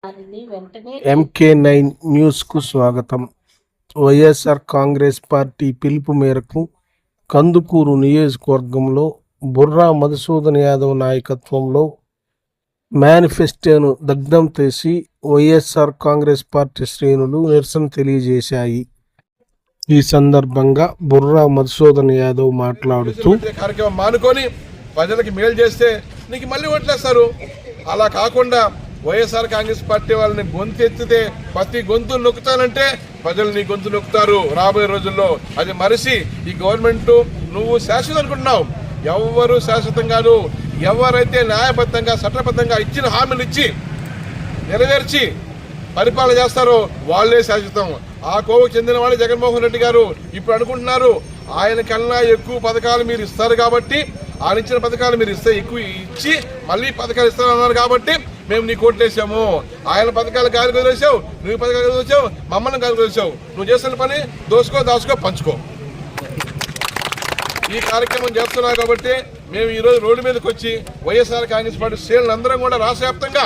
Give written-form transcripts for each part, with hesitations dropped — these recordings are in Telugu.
MK9 న్యూస్కు స్వాగతం. వైఎస్ఆర్ కాంగ్రెస్ పార్టీ పిలుపు మేరకు కందుకూరు నియోజకవర్గంలో బుర్రా మధుసూదన్ యాదవ్ నాయకత్వంలో మేనిఫెస్టోను దగ్ధం చేసి వైఎస్ఆర్ కాంగ్రెస్ పార్టీ శ్రేణులు నిరసన తెలియజేశాయి. ఈ సందర్భంగా బుర్రా మధుసూదన్ యాదవ్ మాట్లాడుతూ, కార్యక్రమం మానుకొని ప్రజలకి మేలు చేస్తే నీకు మళ్ళీ ఓట్లేస్తారు. అలా కాకుండా వైఎస్ఆర్ కాంగ్రెస్ పార్టీ వాళ్ళని గొంతు ఎత్తితే ప్రతి గొంతు నొక్కుతానంటే ప్రజలు నీ గొంతు నొక్కుతారు రాబోయే రోజుల్లో. అది మరిసి ఈ గవర్నమెంట్ నువ్వు శాశ్వతం అనుకుంటున్నావు. ఎవరు శాశ్వతం కాదు. ఎవరైతే న్యాయబద్ధంగా చట్టబద్ధంగా ఇచ్చిన హామీలు ఇచ్చి నెరవేర్చి పరిపాలన చేస్తారో వాళ్ళే శాశ్వతం. ఆ కోవకు చెందిన వాళ్ళు జగన్మోహన్ రెడ్డి గారు ఇప్పుడు అనుకుంటున్నారు ఆయన కన్నా ఎక్కువ పథకాలు మీరు ఇస్తారు కాబట్టి, ఆయన ఇచ్చిన పథకాలు మీరు ఎక్కువ ఇచ్చి మళ్ళీ పథకాలు ఇస్తారన్నారు కాబట్టి మేము నీ కోట్లు వేసాము. ఆయన పథకాలు గాలి వదిలేసావు, నువ్వు పథకాలు వదిలేసావు, మమ్మల్ని గాలి వదిలేసావు. నువ్వు చేస్తున్న పని దాచుకో పంచుకో. ఈ కార్యక్రమం చేస్తున్నావు కాబట్టి మేము ఈరోజు రోడ్డు మీదకి వచ్చి వైఎస్ఆర్ కాంగ్రెస్ పార్టీ శ్రేణులందరం కూడా రాష్ట్ర వ్యాప్తంగా,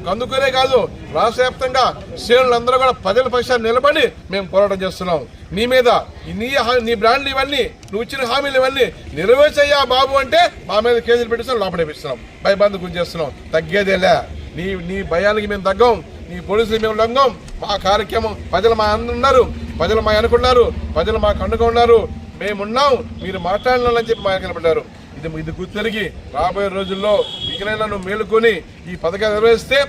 కందుకూరే కాదు రాష్ట్ర వ్యాప్తంగా శ్రేణులందరూ కూడా ప్రజల పక్షాన్ని నిలబడి మేము పోరాటం చేస్తున్నాం. నీ మీద నీ బ్రాండ్లు ఇవన్నీ, నువ్వు ఇచ్చిన హామీలు ఇవన్నీ నెరవేర్చయ్యా బాబు అంటే మా మీద కేసులు పెట్టిస్తాం, లోపడేపిస్తున్నాం, భయబంధ గురి చేస్తున్నాం. తగ్గేదేలే. నీ భయానికి మేము తగ్గం, నీ పోలీసులు మేము లొంగం. మా కార్యక్రమం ప్రజలు మా ఉన్నారు, ప్రజలు మా అనుకున్నారు, ప్రజలు మాకు అండగా ఉన్నారు, మేమున్నాం, మీరు మాట్లాడాలని చెప్పి మా నిలబడ్డారు. ఇది గుర్తిరిగి రాబోయే రోజుల్లో మిగిలిన నువ్వు మేలుకొని ఈ పథకాలు నిర్వహిస్తే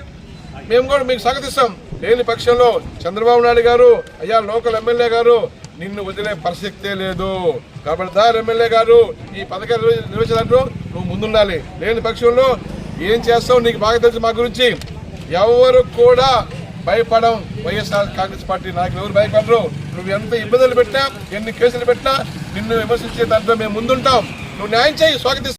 మేము కూడా మీకు స్వాగతిస్తాం. లేని పక్షంలో చంద్రబాబు నాయుడు గారు, అయ్యా లోకల్ ఎమ్మెల్యే గారు, నిన్ను వదిలే ప్రసక్తే లేదు. కాబట్టి ఎమ్మెల్యే గారు ఈ పథకాలు నిర్వహించాలంటూ నువ్వు ముందుండాలి. లేని పక్షంలో ఏం చేస్తావు నీకు బాగా తెలుసు. మా గురించి ఎవరు కూడా భయపడం. వైఎస్ఆర్ కాంగ్రెస్ పార్టీ నాయకులు ఎవరు భయపడరు. నువ్వు ఎంత ఇబ్బందులు పెట్టినా, ఎన్ని కేసులు పెట్టినా నిన్ను విమర్శించే దాంట్లో మేము ముందుంటాం. నువ్వు న్యాయం చేయి, స్వాగతిస్తాం.